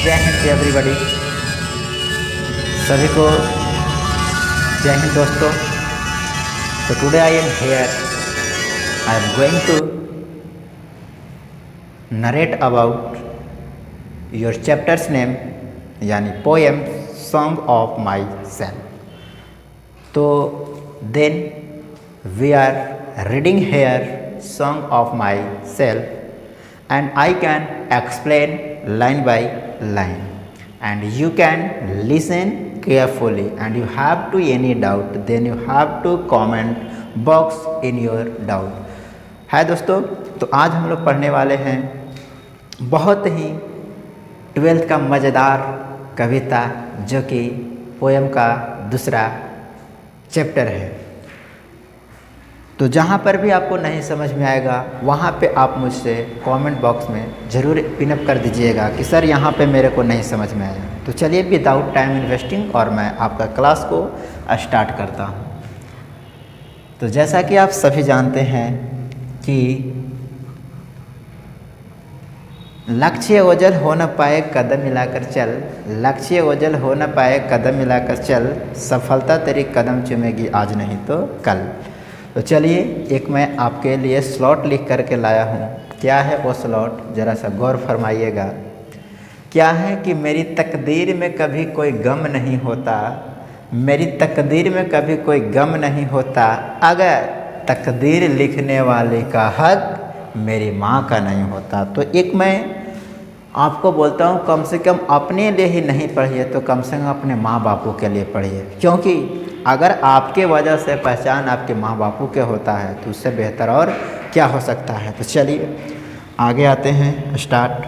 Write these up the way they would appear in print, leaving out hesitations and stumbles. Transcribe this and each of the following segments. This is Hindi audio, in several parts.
जय हिंद एवरीबॉडी, सभी को जय हिंद दोस्तों। तो today I am here, I am going to narrate about your chapters name यानी poem song of myself. तो then we are reading here song of myself and I can explain line by line and you can listen carefully and you have to any doubt then you have to comment box in your doubt। है दोस्तों, तो आज हम लोग पढ़ने वाले हैं बहुत ही 12th का मज़ेदार कविता जो कि पोएम का दूसरा चैप्टर है। तो जहाँ पर भी आपको नहीं समझ में आएगा वहाँ पे आप मुझसे कमेंट बॉक्स में ज़रूर पिनअप कर दीजिएगा कि सर यहाँ पे मेरे को नहीं समझ में आया। तो चलिए विदाउट टाइम इन्वेस्टिंग और मैं आपका क्लास को स्टार्ट करता हूँ। तो जैसा कि आप सभी जानते हैं कि लक्ष्य ओझल हो न पाए कदम मिलाकर चल, लक्ष्य ओझल हो न पाए कदम मिलाकर चल, सफलता तेरी कदम चूमेगी आज नहीं तो कल। तो चलिए एक मैं आपके लिए स्लॉट लिख करके लाया हूँ। क्या है वो स्लॉट, ज़रा सा गौर फरमाइएगा। क्या है कि मेरी तकदीर में कभी कोई गम नहीं होता, मेरी तकदीर में कभी कोई गम नहीं होता, अगर तकदीर लिखने वाले का हक मेरी माँ का नहीं होता। तो एक मैं आपको बोलता हूँ कम से कम अपने लिए ही नहीं पढ़िए तो कम से कम अपने माँ बापू के लिए पढ़िए, क्योंकि अगर आपके वजह से पहचान आपके माँ बापू के होता है तो उससे बेहतर और क्या हो सकता है। तो चलिए आगे आते हैं, स्टार्ट।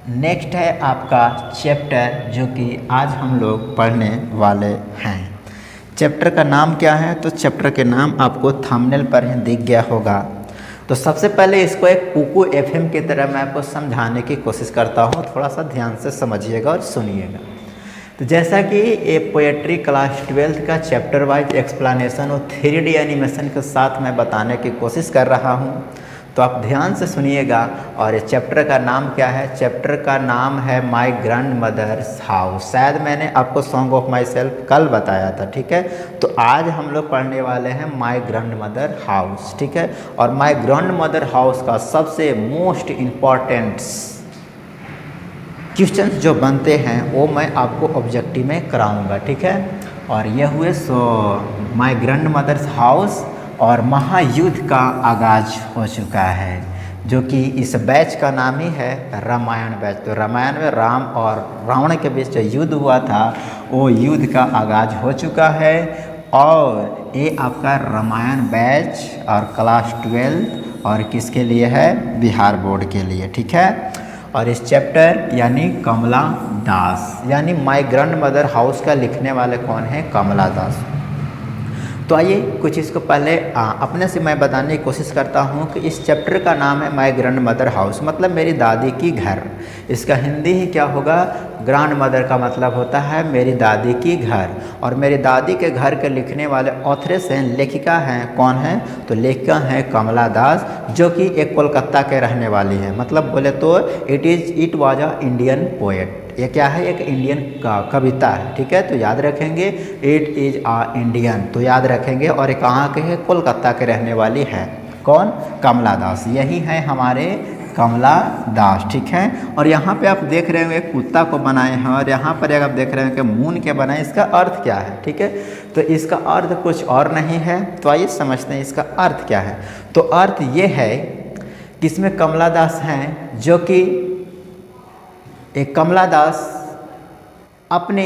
नेक्स्ट है आपका चैप्टर जो कि आज हम लोग पढ़ने वाले हैं। चैप्टर का नाम क्या है? तो चैप्टर के नाम आपको थंबनेल पर ही दिख गया होगा। तो सबसे पहले इसको एक कुकू एफएम की तरह मैं आपको समझाने की कोशिश करता हूँ, थोड़ा सा ध्यान से समझिएगा और सुनिएगा। तो जैसा कि ये पोएट्री क्लास 12th का चैप्टर वाइज एक्सप्लेनेशन और 3D एनिमेशन के साथ मैं बताने की कोशिश कर रहा हूँ, तो आप ध्यान से सुनिएगा। और ये चैप्टर का नाम क्या है? चैप्टर का नाम है माई ग्रैंड मदर्स हाउस। शायद मैंने आपको सॉन्ग ऑफ माई सेल्फ कल बताया था, ठीक है। तो आज हम लोग पढ़ने वाले हैं माई ग्रैंड मदर हाउस, ठीक है। और माई ग्रैंड मदर हाउस का सबसे मोस्ट इम्पॉर्टेंट क्वेश्चंस जो बनते हैं वो मैं आपको ऑब्जेक्टिव में कराऊंगा, ठीक है। और ये हुए माई ग्रैंड मदर्स हाउस और महायुद्ध का आगाज हो चुका है, जो कि इस बैच का नाम ही है रामायण बैच। तो रामायण में राम और रावण के बीच जो युद्ध हुआ था वो युद्ध का आगाज हो चुका है। और ये आपका रामायण बैच और क्लास 12 और किसके लिए है? बिहार बोर्ड के लिए, ठीक है। और इस चैप्टर यानी कमला दास यानी माई ग्रैंड मदर हाउस का लिखने वाले कौन है? कमला दास। तो आइए कुछ इसको पहले अपने से मैं बताने की कोशिश करता हूँ कि इस चैप्टर का नाम है माई ग्रैंड मदर हाउस, मतलब मेरी दादी की घर। इसका हिंदी ही क्या होगा? ग्रैंड मदर का मतलब होता है मेरी दादी की घर। और मेरी दादी के घर के लिखने वाले ऑथरेस हैं, लेखिका हैं, कौन हैं? तो लेखिका हैं कमला दास, जो कि एक कोलकाता के रहने वाली है। मतलब बोले तो it was a Indian poet. ये क्या है? एक इंडियन का कविता है, ठीक है। तो याद रखेंगे इट इज़ आ इंडियन, तो याद रखेंगे। और ये कहाँ के है? कोलकाता के रहने वाली है। कौन? कमला दास। यही है हमारे कमला दास, ठीक है। और यहाँ पे आप देख रहे हैं कुत्ता को बनाए हैं और यहाँ पर अगर आप देख रहे हैं कि मून के बनाए, इसका अर्थ क्या है? ठीक है, तो इसका अर्थ कुछ और नहीं है। तो आइए समझते हैं इसका अर्थ क्या है। तो अर्थ ये है कि इसमें कमला दास हैं जो कि एक कमला दास अपने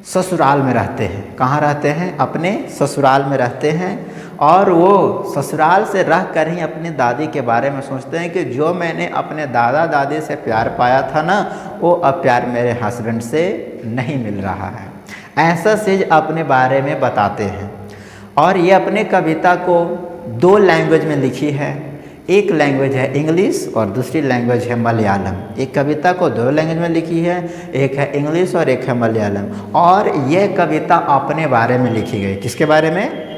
ससुराल में रहते हैं। कहाँ रहते हैं? अपने ससुराल में रहते हैं। और वो ससुराल से रह कर ही अपनी दादी के बारे में सोचते हैं कि जो मैंने अपने दादा दादी से प्यार पाया था ना, वो अब प्यार मेरे हस्बैंड से नहीं मिल रहा है। ऐसा चीज़ अपने बारे में बताते हैं। और ये अपने कविता को 2 लैंग्वेज में लिखी है। एक लैंग्वेज है इंग्लिश और दूसरी लैंग्वेज है मलयालम। एक कविता को 2 लैंग्वेज में लिखी है, एक है इंग्लिश और एक है मलयालम। और यह कविता अपने बारे में लिखी गई। किसके बारे में?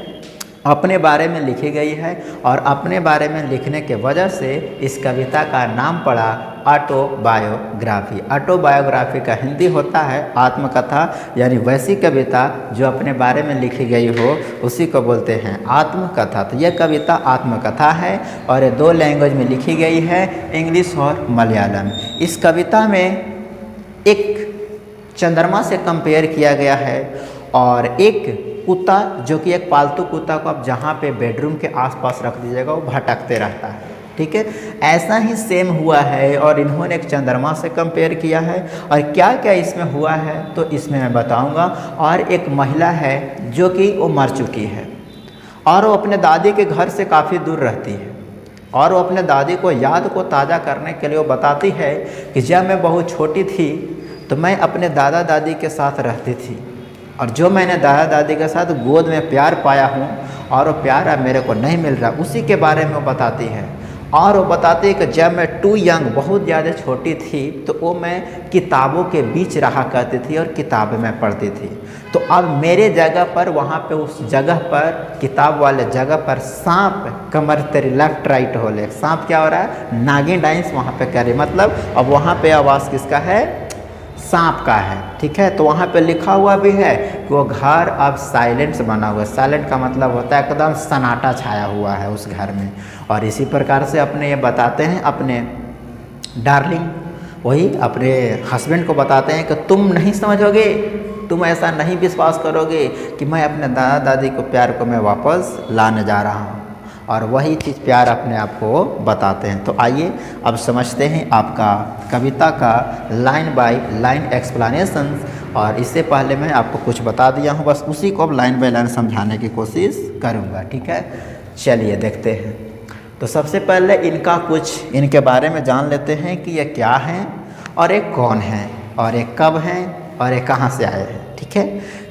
अपने बारे में लिखी गई है और अपने बारे में लिखने के वजह से इस कविता का नाम पड़ा ऑटोबायोग्राफी। ऑटोबायोग्राफी का हिंदी होता है आत्मकथा, यानी वैसी कविता जो अपने बारे में लिखी गई हो उसी को बोलते हैं आत्मकथा। तो यह कविता आत्मकथा है और ये 2 लैंग्वेज में लिखी गई है, इंग्लिश और मलयालम। इस कविता में एक चंद्रमा से कंपेयर किया गया है और एक कुत्ता जो कि एक पालतू कुत्ता को आप जहाँ पे बेडरूम के आसपास रख दीजिएगा वो भटकते रहता है, ठीक है। ऐसा ही सेम हुआ है और इन्होंने एक चंद्रमा से कंपेयर किया है। और क्या क्या इसमें हुआ है तो इसमें मैं बताऊंगा। और एक महिला है जो कि वो मर चुकी है और वो अपने दादी के घर से काफ़ी दूर रहती है और वो अपने दादी को याद को ताज़ा करने के लिए वो बताती है कि जब मैं बहुत छोटी थी तो मैं अपने दादा दादी के साथ रहती थी और जो मैंने दादा दादी के साथ गोद में प्यार पाया हूँ और वो प्यार अब मेरे को नहीं मिल रहा, उसी के बारे में वो बताती है। और वो बताती है कि जब मैं टू यंग बहुत ज़्यादा छोटी थी तो वो मैं किताबों के बीच रहा करती थी और किताबें मैं पढ़ती थी। तो अब मेरे जगह पर वहाँ पे उस जगह पर किताब वाले जगह पर सांप कमर तेरी लेफ्ट राइट हो ले, सांप क्या हो रहा है, नागिन डांस वहाँ पे करे, मतलब अब वहाँ पे आवाज़ किसका है, सांप का है, ठीक है। तो वहाँ पे लिखा हुआ भी है कि वो घर अब साइलेंट बना हुआ है। साइलेंट का मतलब होता है एकदम सन्नाटा छाया हुआ है उस घर में। और इसी प्रकार से अपने ये बताते हैं अपने डार्लिंग, वही अपने हस्बैंड को बताते हैं कि तुम नहीं समझोगे, तुम ऐसा नहीं विश्वास करोगे कि मैं अपने दादा दादी को प्यार को मैं वापस लाने जा रहा हूँ। और वही चीज़ प्यार अपने आप को बताते हैं। तो आइए अब समझते हैं आपका कविता का लाइन बाय लाइन एक्सप्लेनेशन। और इससे पहले मैं आपको कुछ बता दिया हूँ, बस उसी को अब लाइन बाय लाइन समझाने की कोशिश करूँगा, ठीक है। चलिए देखते हैं। तो सबसे पहले इनका कुछ इनके बारे में जान लेते हैं कि ये क्या हैं और ये कौन हैं और ये कब हैं और ये कहाँ से आए हैं, ठीक है।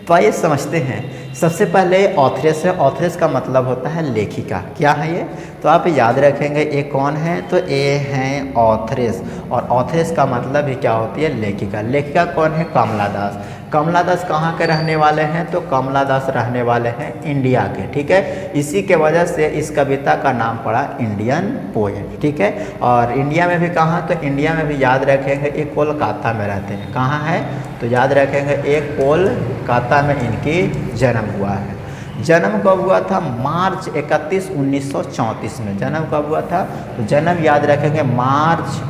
तो आइए समझते हैं। सबसे पहले ऑथरेस है। ऑथरेस का मतलब होता है लेखिका। क्या है ये, तो आप याद रखेंगे ये कौन है, तो ये हैं ऑथरेस। और ऑथरेस का मतलब ही क्या होती है, लेखिका। लेखिका कौन है, कमला दास। कमला दास कहाँ के रहने वाले हैं, तो कमला दास रहने वाले हैं इंडिया के, ठीक है। इसी के वजह से इस कविता का नाम पड़ा इंडियन पोएट, ठीक है। और इंडिया में भी कहाँ, तो इंडिया में भी याद रखेंगे ये कोलकाता में रहते हैं। कहाँ है, तो याद रखेंगे एक कोलकाता में इनकी जन्म हुआ है। जन्म कब हुआ था, मार्च 31, 1934 में जन्म कब हुआ था, तो जन्म याद रखेंगे मार्च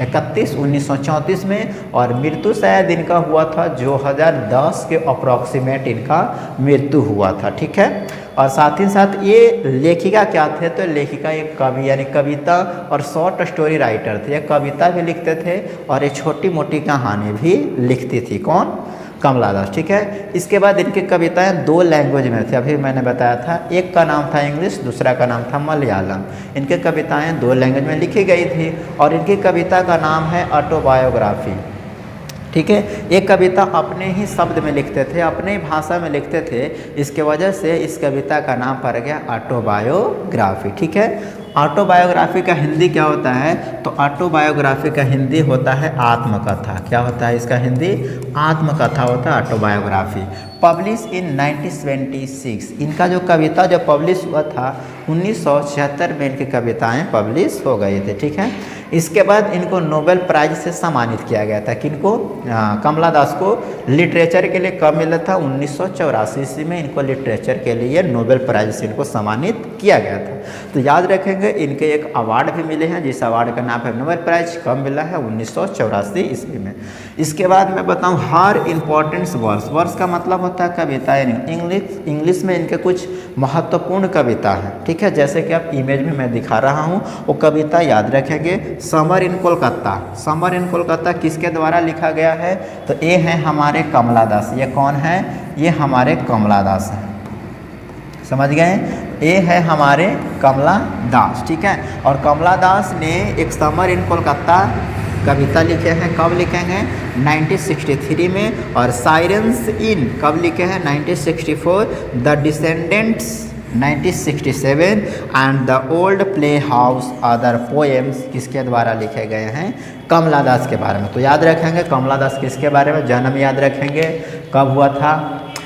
31, 1934 में। और मृत्यु शायद इनका हुआ था 2010 के अप्रॉक्सीमेट इनका मृत्यु हुआ था, ठीक है। और साथ ही साथ ये लेखिका क्या थे, तो लेखिका एक कवि यानी कविता और शॉर्ट स्टोरी राइटर थे। ये कविता भी लिखते थे और ये छोटी मोटी कहानी भी लिखती थी। कौन, कमला दास, ठीक है। इसके बाद इनकी कविताएं 2 लैंग्वेज में थी, अभी मैंने बताया था। एक का नाम था इंग्लिश, दूसरा का नाम था मलयालम। इनकी कविताएं 2 लैंग्वेज में लिखी गई थी और इनकी कविता का नाम है ऑटोबायोग्राफी, ठीक है। ये कविता अपने ही शब्द में लिखते थे, अपने ही भाषा में लिखते थे। इसके वजह से इस कविता का नाम पड़ गया ऑटोबायोग्राफी, ठीक है। ऑटोबायोग्राफी का हिंदी क्या होता है, तो ऑटोबायोग्राफी का हिंदी होता है आत्मकथा। क्या होता है इसका हिंदी, आत्मकथा होता है ऑटोबायोग्राफी। पब्लिश इन 1976, इनका जो कविता जो पब्लिश हुआ था 1976 में इनकी कविताएं पब्लिश हो गई थे, ठीक है। इसके बाद इनको नोबेल प्राइज से सम्मानित किया गया था। किनको, कमला दास को लिटरेचर के लिए कब मिला था, 1984 में इनको लिटरेचर के लिए नोबेल प्राइज से इनको सम्मानित किया गया था। तो याद रखेंगे इनके एक अवार्ड भी मिले हैं, जिस अवार्ड का नाम है नोबेल प्राइज। कब मिला है, 1984 ईस्वी में। इसके बाद मैं बताऊं हर इम्पोर्टेंस वर्स। वर्स का मतलब होता है कविता, यानी इंग्लिश में इनके कुछ महत्वपूर्ण कविता है, ठीक है। जैसे कि आप इमेज में मैं दिखा रहा हूँ वो कविता याद रखेंगे। Summer in Kolkata, summer in Kolkata किसके द्वारा लिखा गया है, तो ये है हमारे कमला दास। ये कौन है, ये हमारे कमला दास हैं, समझ गए। ये है हमारे कमला दास, ठीक है। और कमला दास ने एक समर इन कोलकाता कविता लिखे हैं। कब लिखे हैं, 1963 में। और साइरेंस इन कब लिखे हैं, 1964। The descendants 1967 and the old play house other poems किसके द्वारा लिखे गए हैं, कमला दास के बारे में। तो याद रखेंगे कमला दास किसके बारे में, जन्म याद रखेंगे कब हुआ था,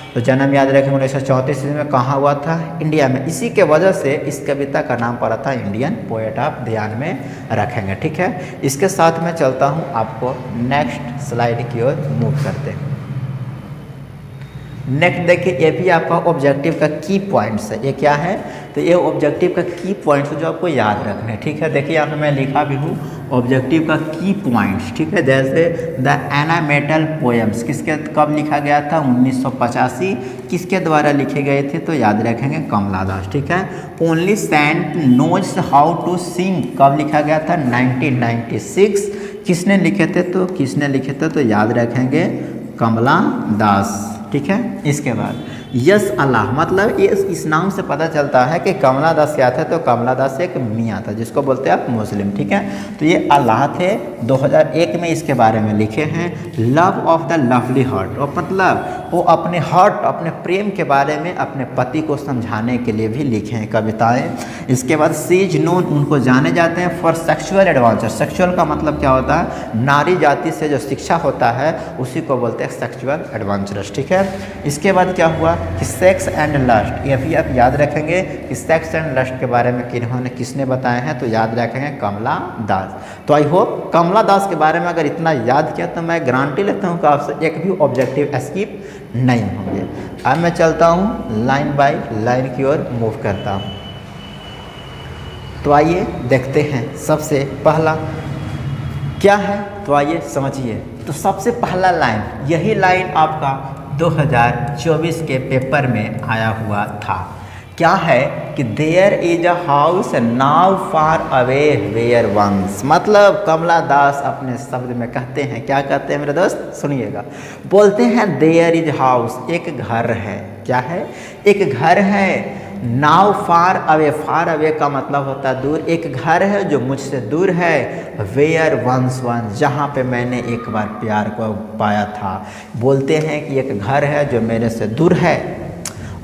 तो जन्म याद रखेंगे 1934 ईस्वी में, कहाँ हुआ था? इंडिया में। इसी के वजह से इस कविता का नाम पड़ा था इंडियन पोएट, आप ध्यान में रखेंगे, ठीक है। इसके साथ मैं चलता हूँ, आपको नेक्स्ट स्लाइड की ओर मूव करते हैं। नेक्स्ट देखिए, ये भी आपका ऑब्जेक्टिव का की पॉइंट्स है। ये क्या है? तो ये ऑब्जेक्टिव का की पॉइंट्स जो आपको याद रखने, ठीक है। देखिए यहाँ पे मैं लिखा भी हूँ ऑब्जेक्टिव का की पॉइंट्स, ठीक है। जैसे द एना मेटल पोएम्स किसके कब लिखा गया था? 1985। किसके द्वारा लिखे गए थे? तो याद रखेंगे कमला दास, ठीक है। Only saint knows how to sing कब लिखा गया था? 1996। किसने लिखे थे? तो याद रखेंगे कमला दास, ठीक है। इसके बाद यस अल्लाह, मतलब ये इस नाम से पता चलता है कि कमला दास क्या था? तो कमला दास एक मियाँ था जिसको बोलते हैं आप मुस्लिम, ठीक है। तो ये अल्लाह थे, 2001 में इसके बारे में लिखे हैं। Love of the lovely heart, और मतलब वो अपने हार्ट, अपने प्रेम के बारे में अपने पति को समझाने के लिए भी लिखे हैं कविताएँ। इसके बाद सीज नोन, उनको जाने जाते हैं फॉर सेक्सुअल एडवांचर। सेक्सुअल का मतलब क्या होता है? नारी जाति से जो शिक्षा होता है उसी को बोलते हैं सेक्सुअल एडवांचरस, ठीक है। इसके बाद क्या हुआ कि सेक्स एंड लस्ट, ये भी आप याद रखेंगे कि सेक्स एंड लस्ट के बारे में किसने बताए हैं? तो याद रखेंगे कमला दास। तो आई होप कमला दास के बारे में अगर इतना याद किया तो मैं गारंटी लेता हूँ कि आपसे एक भी ऑब्जेक्टिव स्किप नहीं होंगे। अब मैं चलता हूँ लाइन बाय लाइन की ओर मूव करता हूँ। तो आइए देखते हैं सबसे पहला क्या है, तो आइए समझिए। तो सबसे पहला लाइन, यही लाइन आपका 2024 के पेपर में आया हुआ था। क्या है कि there is a house now far away where once, मतलब कमला दास अपने शब्द में कहते हैं, क्या कहते हैं मेरे दोस्त? सुनिएगा। बोलते हैं देयर इज हाउस, एक घर है। क्या है? एक घर है। नाउ फार अवे का मतलब होता है दूर। एक घर है जो मुझसे दूर है। वेयर वंस वन, जहाँ पे मैंने एक बार प्यार को पाया था। बोलते हैं कि एक घर है जो मेरे से दूर है,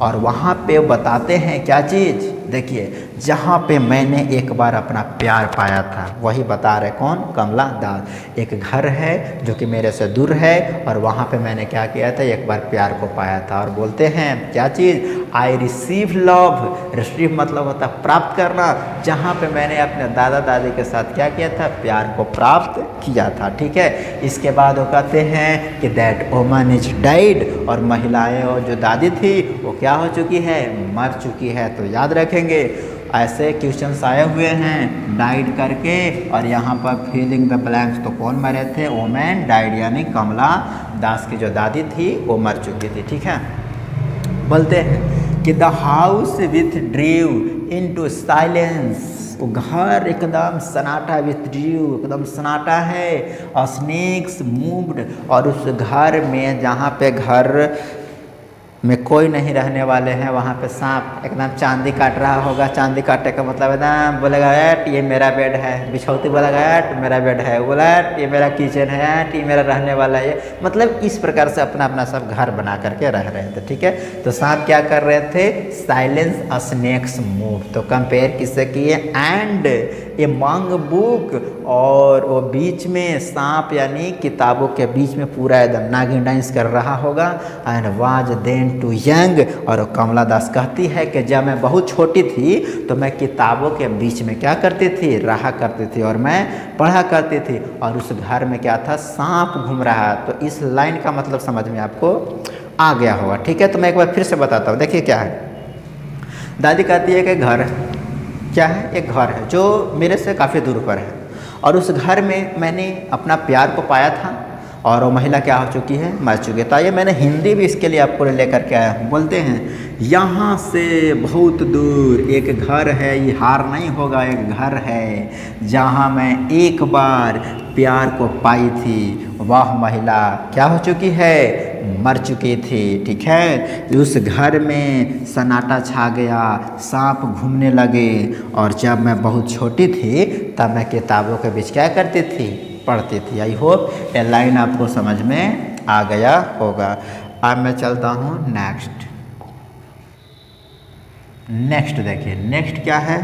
और वहाँ पे बताते हैं क्या चीज़? देखिए, जहाँ पे मैंने एक बार अपना प्यार पाया था, वही बता रहे कौन? कमला दास। एक घर है जो कि मेरे से दूर है, और वहाँ पे मैंने क्या किया था? एक बार प्यार को पाया था। और बोलते हैं क्या चीज़? I receive love. रिसीव मतलब होता है प्राप्त करना। जहाँ पे मैंने अपने दादा दादी के साथ क्या किया था? प्यार को प्राप्त किया था, ठीक है। इसके बाद वो कहते हैं कि दैट वोमन इज डाइड, और महिलाएं और जो दादी थी वो क्या हो चुकी है? मर चुकी है। तो याद रखेंगे ऐसे क्वेश्चंस आए हुए हैं डाइड करके, और यहाँ पर फिलिंग द ब्लैंक्स। तो कौन मरे थे? वोमेन डाइड, यानी कमला दास की जो दादी थी वो मर चुकी थी, ठीक है। बोलते हैं कि the house with ड्रीव into silence, वो घर एकदम सन्नाटा, विथ ड्रीव एकदम सन्नाटा है। और स्नेक्स मूव्ड, और उस घर में, जहाँ पे घर में कोई नहीं रहने वाले हैं, वहाँ पे सांप एकदम चांदी काट रहा होगा। चांदी काटने का मतलब एकदम बोलेगा एट ये मेरा बेड है, बिछौती बोलेगा एट मेरा बेड है, बोला एट ये मेरा किचन है, एट ये मेरा रहने वाला है। मतलब इस प्रकार से अपना अपना सब घर बना करके रह रहे थे, ठीक है। तो सांप क्या कर रहे थे? Silence snakes move. तो कंपेयर किससे किए? एंड ए मंग बुक, और वो बीच में सांप यानी किताबों के बीच में पूरा एकदम नागिन डांस कर रहा होगा। And was then too young, और कमला दास कहती है कि जब मैं बहुत छोटी थी तो मैं किताबों के बीच में क्या करती थी? रहा करती थी, और मैं पढ़ा करती थी, और उस घर में क्या था? सांप घूम रहा। तो इस लाइन का मतलब समझ में आपको आ गया होगा, ठीक है। तो मैं एक बार फिर से बताता हूँ। देखिए क्या है, दादी कहती है कि घर क्या है? एक घर है जो मेरे से काफ़ी दूर पर है, और उस घर में मैंने अपना प्यार को पाया था, और वो महिला क्या हो चुकी है? मर चुकी है। तो आइए मैंने हिंदी भी इसके लिए आपको लेकर के आया हूँ। बोलते हैं यहाँ से बहुत दूर एक घर है, ये हार नहीं होगा, एक घर है जहाँ मैं एक बार प्यार को पाई थी। वह महिला क्या हो चुकी है? मर चुकी थी, ठीक है। उस घर में सन्नाटा छा गया, सांप घूमने लगे, और जब मैं बहुत छोटी थी तब मैं किताबों के बीच क्या करती थी? पढ़ती थी। आई होप ये लाइन आपको समझ में आ गया होगा। अब मैं चलता हूँ नेक्स्ट देखिए, नेक्स्ट क्या है?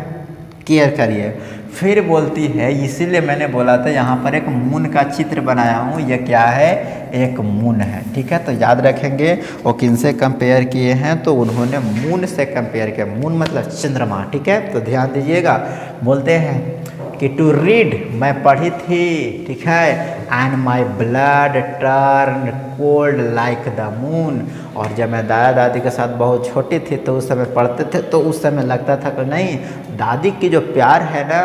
केयर करिए। फिर बोलती है, इसीलिए मैंने बोला था यहाँ पर एक मून का चित्र बनाया हूँ, ये क्या है, एक मून है। ठीक है, तो याद रखेंगे वो किनसे कंपेयर किए हैं, तो उन्होंने मून से कंपेयर किया। मून मतलब चंद्रमा। ठीक है, तो ध्यान दीजिएगा। बोलते हैं कि टू रीड, मैं पढ़ी थी, ठीक है, and my blood turn cold like the moon. और जब मैं दादा दादी के साथ बहुत छोटी थी तो उस समय पढ़ते थे, तो उस समय लगता था कि नहीं, दादी की जो प्यार है ना,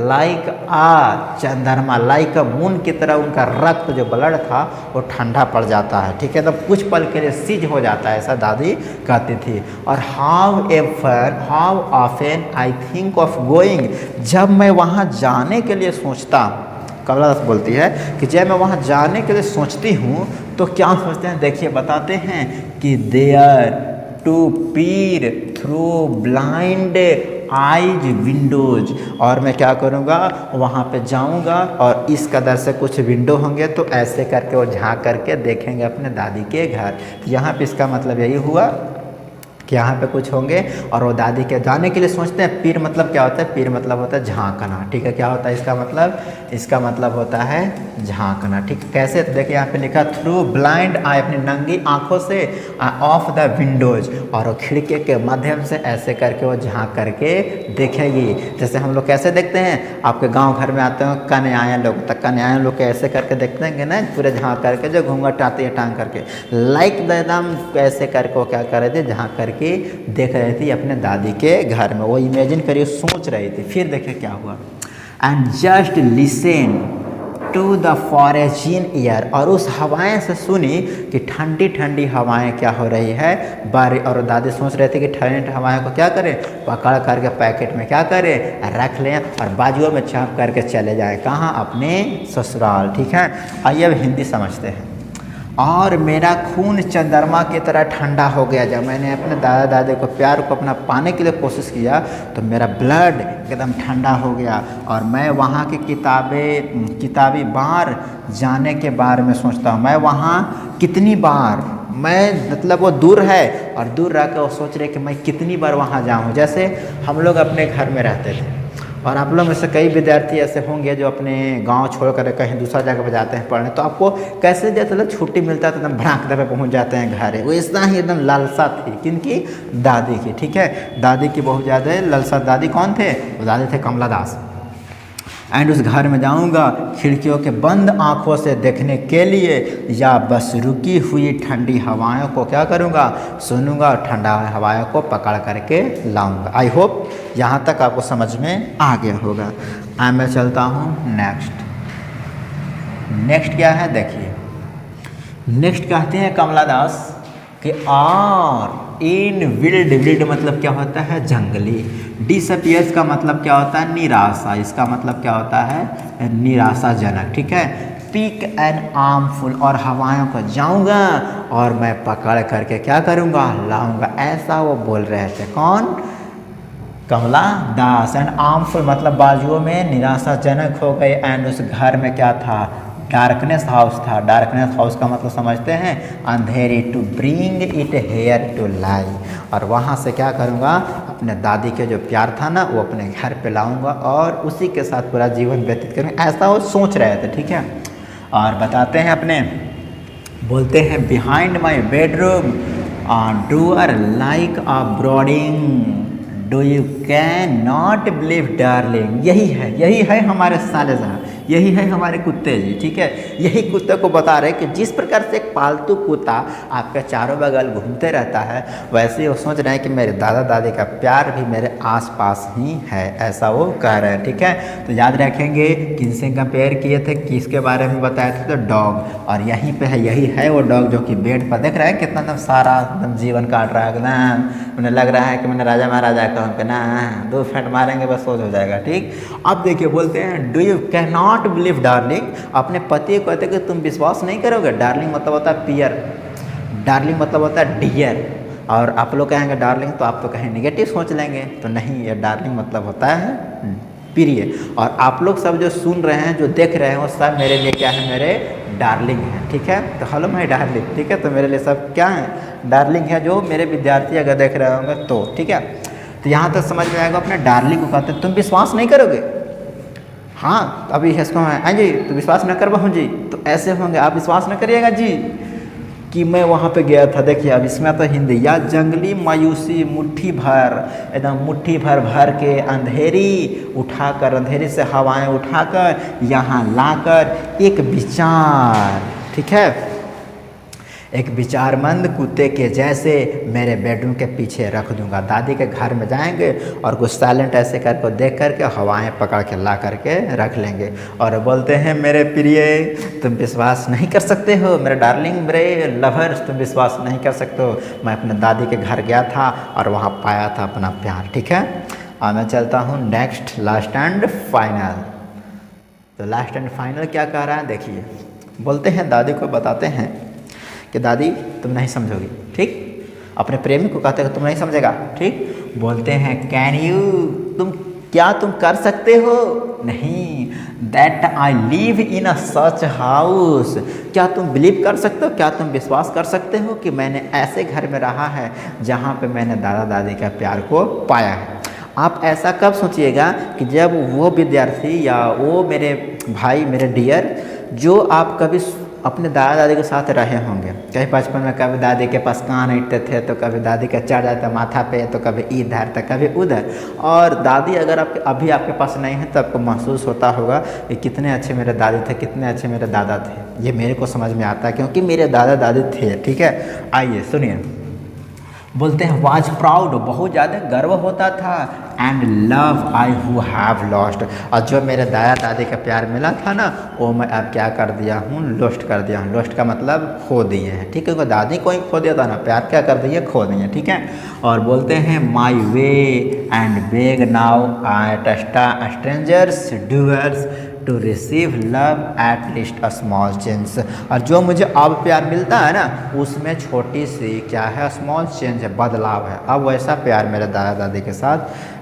लाइक आ चंद्रमा, लाइक अ मून की तरह उनका रक्त जो ब्लड था वो ठंडा पड़ जाता है। ठीक है, तो कुछ पल के लिए सीज हो जाता है, ऐसा दादी कहती थी। और how often I think of going, जब मैं वहाँ जाने के लिए सोचता, कमला दास बोलती है कि जब मैं वहाँ जाने के लिए सोचती हूँ तो क्या सोचते हैं, देखिए बताते हैं कि there to Pir through blind eyes Windows, और मैं क्या करूँगा, वहाँ पे जाऊँगा और इस कदर से कुछ विंडो होंगे तो ऐसे करके वो झाँक करके देखेंगे अपने दादी के घर। यहाँ पे इसका मतलब यही हुआ कि यहाँ पे कुछ होंगे और वो दादी के जाने के लिए सोचते हैं। पीर मतलब क्या होता है, पीर मतलब होता है झांकना। ठीक है, क्या होता है इसका मतलब, इसका मतलब होता है झांकना। ठीक है, कैसे, तो देखिए यहाँ पे लिखा थ्रू ब्लाइंड आई, अपनी नंगी आंखों से, ऑफ द विंडोज, और वो खिड़की के माध्यम से ऐसे करके वो झांक करके देखेगी। जैसे हम लोग कैसे देखते हैं, आपके गाँव घर में आते हैं कन्याएँ लोग, तो कन्याएँ लोग ऐसे करके देखते हैं ना, पूरे झाँक करके जो घूंघट आती है टांग करके, लाइक द एकदम ऐसे करके वो क्या कर रहे थे, झाँक करके देख रही थी अपने दादी के घर में। वो इमेजिन करिए, सोच रही थी। फिर देखिए क्या हुआ, and just listen to the फॉरेजियन ईयर, और उस हवाएं से सुनी कि ठंडी ठंडी हवाएं क्या हो रही है, बारी। और दादी सोच रहे थे कि ठंडी हवाएं को क्या करें, पकड़ करके पैकेट में क्या करें, रख लें और बाजुओं में चाप करके चले जाएं, कहाँ, अपने ससुराल। ठीक है, आइए अब हिंदी समझते हैं। और मेरा खून चंद्रमा की तरह ठंडा हो गया। जब मैंने अपने दादा दादी को प्यार को अपना पाने के लिए कोशिश किया तो मेरा ब्लड एकदम ठंडा हो गया। और मैं वहाँ की किताबी बार जाने के बारे में सोचता हूँ। मैं वहाँ कितनी बार, मैं मतलब वो दूर है और दूर रह कर वो सोच रहे कि मैं कितनी बार वहाँ जाऊँ। जैसे हम लोग अपने घर में रहते थे और आप लोग में से कई विद्यार्थी ऐसे होंगे जो अपने गांव छोड़कर कहीं दूसरा जगह पर जाते हैं पढ़ने, तो आपको कैसे जैसे मतलब छुट्टी मिलता है तो एकदम भड़ाक दे पे पहुँच जाते हैं घर। वो इतना ही एकदम लालसा थी किनकी, दादी की। ठीक है, दादी की बहुत ज़्यादा लालसा। दादी कौन थे, वो दादी थे कमला दास। एंड उस घर में जाऊंगा खिड़कियों के बंद आंखों से देखने के लिए, या बस रुकी हुई ठंडी हवाओं को क्या करूंगा, सुनूंगा और ठंडा हवाओं को पकड़ करके लाऊंगा। आई होप यहाँ तक आपको समझ में आ गया होगा। मैं चलता हूँ नेक्स्ट। नेक्स्ट क्या है, देखिए नेक्स्ट कहते हैं कमला दास कि और इन विल्ड मतलब क्या होता है, जंगली। डिसअपियर्स का मतलब क्या होता है, निराशा। इसका मतलब क्या होता है, निराशाजनक। ठीक है, पिक एन आर्मफुल, और हवाओं को जाऊंगा और मैं पकड़ करके क्या करूंगा, लाऊंगा। ऐसा वो बोल रहे थे, कौन, कमला दास। एंड आर्मफुल मतलब बाजुओं में निराशाजनक हो गए। एंड उस घर में क्या था, डार्कनेस हाउस था। डार्कनेस हाउस का मतलब समझते हैं, अंधेरी। To bring it here to lie, और वहाँ से क्या करूँगा, अपने दादी के जो प्यार था ना वो अपने घर पे लाऊंगा और उसी के साथ पूरा जीवन व्यतीत करूँगा। ऐसा वो सोच रहे थे। ठीक है, और बताते हैं अपने, बोलते हैं behind my bedroom door like a brooding do you can not believe darling. यही है हमारे सालेजा, यही है हमारे कुत्ते जी। ठीक है, यही कुत्ते को बता रहे कि जिस प्रकार से एक पालतू कुत्ता आपके चारों बगल घूमते रहता है, वैसे ही वो सोच रहे हैं कि मेरे दादा दादी का प्यार भी मेरे आसपास ही है, ऐसा वो कह रहे हैं। ठीक है, तो याद रखेंगे किनसे कंपेयर किए थे, किसके बारे में बताए थे, तो डॉग। और यहीं पे है, यही है वो डॉग जो कि बेड पर देख रहा है कितना एकदम सारा एकदम जीवन काट रहा है एकदम। उन्हें लग रहा है कि मैंने राजा महाराजा कहूँ पे ना 2 फेंट मारेंगे बस सोच हो जाएगा। ठीक, अब देखिए बोलते हैं do you can not believe darling, अपने पति को कहते कि तुम विश्वास नहीं करोगे। डार्लिंग मतलब होता है पियर, डार्लिंग मतलब होता है डियर। और आप लोग कहेंगे डार्लिंग तो आप तो कहीं नेगेटिव सोच लेंगे, तो नहीं, ये डार्लिंग मतलब होता है प्रिय। और आप लोग सब जो सुन रहे हैं, जो देख रहे हैं, वो सब मेरे लिए क्या है, मेरे डार्लिंग है। ठीक है, तो हेलो माय डार्लिंग। ठीक है, तो मेरे लिए सब क्या है, डार्लिंग है, जो मेरे विद्यार्थी अगर देख रहे होंगे तो। ठीक है, तो यहाँ तक समझ में आएगा। अपने डार्लिंग को कहते हैं तुम विश्वास नहीं करोगे, हाँ अभी इसको हाँ जी तो विश्वास न कर बहू जी, तो ऐसे होंगे आप विश्वास न करिएगा जी कि मैं वहाँ पे गया था। देखिए अब इसमें तो हिंदी, या जंगली मायूसी मुट्ठी भर, एकदम मुट्ठी भर भर के अंधेरी उठाकर, अंधेरी से हवाएं उठाकर यहाँ लाकर एक विचार, ठीक है, एक विचारमंद कुत्ते के जैसे मेरे बेडरूम के पीछे रख दूंगा। दादी के घर में जाएंगे और कुछ साइलेंट ऐसे करके देख करके हवाएं पकड़ के ला करके रख लेंगे और बोलते हैं मेरे प्रिय तुम विश्वास नहीं कर सकते हो, मेरे डार्लिंग, मेरे लवर्स तुम विश्वास नहीं कर सकते हो, मैं अपने दादी के घर गया था और वहाँ पाया था अपना प्यार। ठीक है, अब मैं चलता हूँ नेक्स्ट, लास्ट एंड फाइनल। तो लास्ट एंड फाइनल क्या कह रहा है देखिए, बोलते हैं दादी को बताते हैं कि दादी तुम नहीं समझोगी, ठीक, अपने प्रेमी को कहते हो तुम नहीं समझेगा, ठीक, बोलते हैं कैन यू, क्या तुम कर सकते हो, नहीं, that I live in a such house, क्या तुम बिलीव कर सकते हो, क्या तुम विश्वास कर सकते हो कि मैंने ऐसे घर में रहा है जहाँ पे मैंने दादा दादी का प्यार को पाया है। आप ऐसा कब सोचिएगा कि जब वो विद्यार्थी या वो मेरे भाई, मेरे डियर, जो आप कभी अपने दादा दादी के साथ रहे होंगे, कहीं बचपन में कभी दादी के पास कान इटते थे तो कभी दादी का चढ़ जाता माथा पे, तो कभी इधर तो कभी उधर, और दादी अगर अभी आपके पास नहीं है तो आपको महसूस होता होगा कि कितने अच्छे मेरे दादी थे, कितने अच्छे मेरे दादा थे। ये मेरे को समझ में आता है क्योंकि मेरे दादा दादी थे। ठीक है, आइए सुनिए, बोलते हैं वाज प्राउड, बहुत ज़्यादा गर्व होता था, and love I who have lost, और जो मेरे दादा दादी का प्यार मिला था ना वो मैं अब क्या कर दिया हूँ, लॉस्ट कर दिया हूँ। लॉस्ट का मतलब खो दिए हैं, ठीक है, क्योंकि दादी को ही खो दिया था ना, प्यार क्या कर दिए, खो दिए। ठीक है, और बोलते हैं my way and beg now I टस्टा strangers doors to receive love at least a small change, और जो मुझे अब प्यार मिलता है ना उसमें छोटी सी क्या है, स्मॉल चेंज है, बदलाव है। अब वैसा प्यार मेरे दादा दादी के साथ,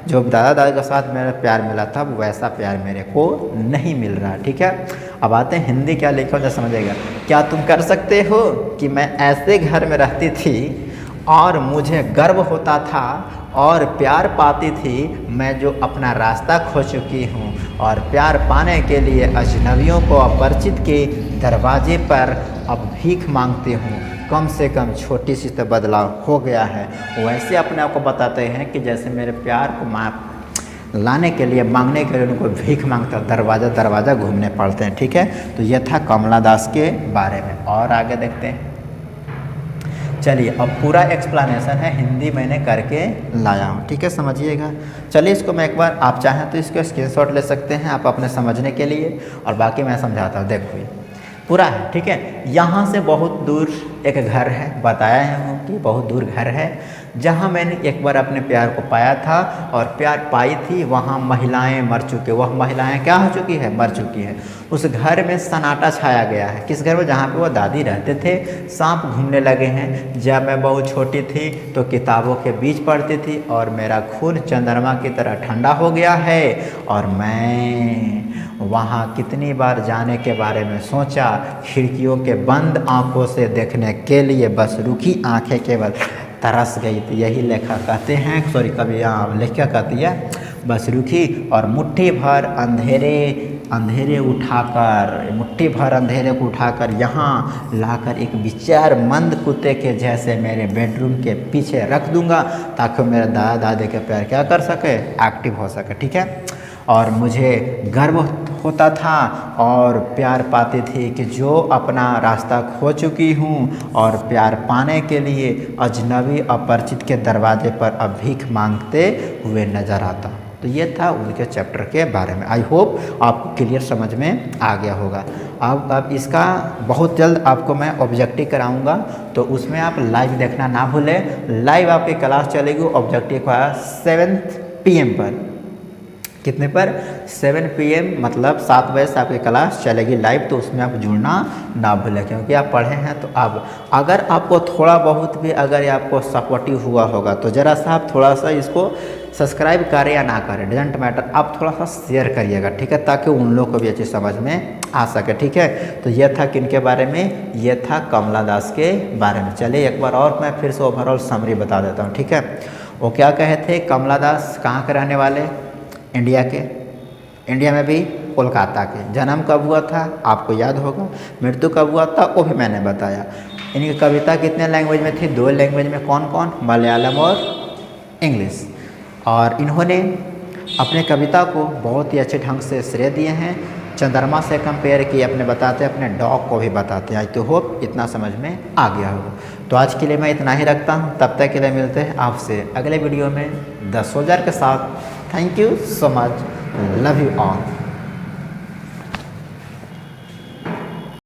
जो दादा दादी के साथ मेरा प्यार मिला था वैसा प्यार मेरे को नहीं मिल रहा। ठीक है, अब आते हैं हिंदी क्या लिखा हो समझेगा। क्या तुम कर सकते हो कि मैं ऐसे घर में रहती थी और मुझे गर्व होता था और प्यार पाती थी, मैं जो अपना रास्ता खो चुकी हूँ और प्यार पाने के लिए अजनबियों को, अपरिचित के दरवाजे पर अब भीख मांगती हूँ। कम से कम छोटी सी तो बदलाव हो गया है। वैसे अपने आप को बताते हैं कि जैसे मेरे प्यार को लाने के लिए, मांगने के लिए उनको भीख मांगता, दरवाज़ा दरवाज़ा घूमने पड़ते हैं। ठीक है, तो यह था कमला दास के बारे में। और आगे देखते हैं, चलिए अब पूरा एक्सप्लेनेशन है, हिंदी मैंने करके लाया हूँ। ठीक है, समझिएगा। चलिए इसको मैं एक बार, आप चाहें तो इसको स्क्रीनशॉट ले सकते हैं आप अपने समझने के लिए, और बाकी मैं समझाता हूँ। देखिए पूरा है, ठीक है। यहाँ से बहुत दूर एक घर है, बताया है कि बहुत दूर घर है, जहाँ मैंने एक बार अपने प्यार को पाया था और प्यार पाई थी। वहाँ महिलाएं मर चुकी, वह महिलाएं क्या हो चुकी है, मर चुकी है। उस घर में सन्नाटा छाया गया है। किस घर में, जहाँ पे वो दादी रहते थे। सांप घूमने लगे हैं। जब मैं बहुत छोटी थी तो किताबों के बीच पढ़ती थी और मेरा खून चंद्रमा की तरह ठंडा हो गया है, और मैं वहाँ कितनी बार जाने के बारे में सोचा, खिड़कियों के बंद आंखों से देखने के लिए बस रुकी आंखें केवल तरस गई थी। यही लेखा कहते हैं, सॉरी कभी लेखा कहती है, बस रुकी और मुट्ठी भर अंधेरे को उठाकर यहाँ लाकर एक विचारमंद कुत्ते के जैसे मेरे बेडरूम के पीछे रख दूंगा, ताकि मेरे दादा दादी के प्यार क्या कर सके, एक्टिव हो सके। ठीक है, और मुझे गर्व होता था और प्यार पाती थी कि जो अपना रास्ता खो चुकी हूँ और प्यार पाने के लिए अजनबी अपरिचित के दरवाजे पर अब भीख मांगते हुए नज़र आता। तो ये था उनके चैप्टर के बारे में। आई होप आपको क्लियर समझ में आ गया होगा। अब इसका बहुत जल्द आपको मैं ऑब्जेक्टिव कराऊंगा, तो उसमें आप लाइव देखना ना भूलें। लाइव आपकी क्लास चलेगी ऑब्जेक्टिव का 7 PM पर। कितने पर, 7 PM, मतलब 7 बजे से आपकी क्लास चलेगी लाइव, तो उसमें आप जुड़ना ना भूलें, क्योंकि आप पढ़े हैं। तो अब अगर आपको थोड़ा बहुत भी अगर आपको सपोर्टिव हुआ होगा तो ज़रा सा आप थोड़ा सा इसको सब्सक्राइब करें या ना करें, डजेंट मैटर, आप थोड़ा सा शेयर करिएगा। ठीक है, ताकि उन लोगों को भी अच्छी समझ में आ सके। ठीक है, तो यह था किन के बारे में, यह था कमला दास के बारे में। चलिए एक बार और मैं फिर से ओवरऑल समरी बता देता हूँ। ठीक है, वो क्या कहे थे, कमला दास कहाँ के रहने वाले, इंडिया के। इंडिया में भी कोलकाता के। जन्म कब हुआ था आपको याद होगा, मृत्यु कब हुआ था वो भी मैंने बताया। इनकी कविता कितने लैंग्वेज में थी, 2 लैंग्वेज में। कौन कौन, मलयालम और इंग्लिश। और इन्होंने अपने कविता को बहुत ही अच्छे ढंग से श्रेय दिए हैं। चंद्रमा से कंपेयर किए अपने बताते, अपने डॉग को भी बताते हैं। आई तो होप इतना समझ में आ गया होगा। तो आज के लिए मैं इतना ही रखता हूँ, तब तक के लिए मिलते हैं आपसे अगले वीडियो में 10,000 के साथ। Thank you so much, love you all.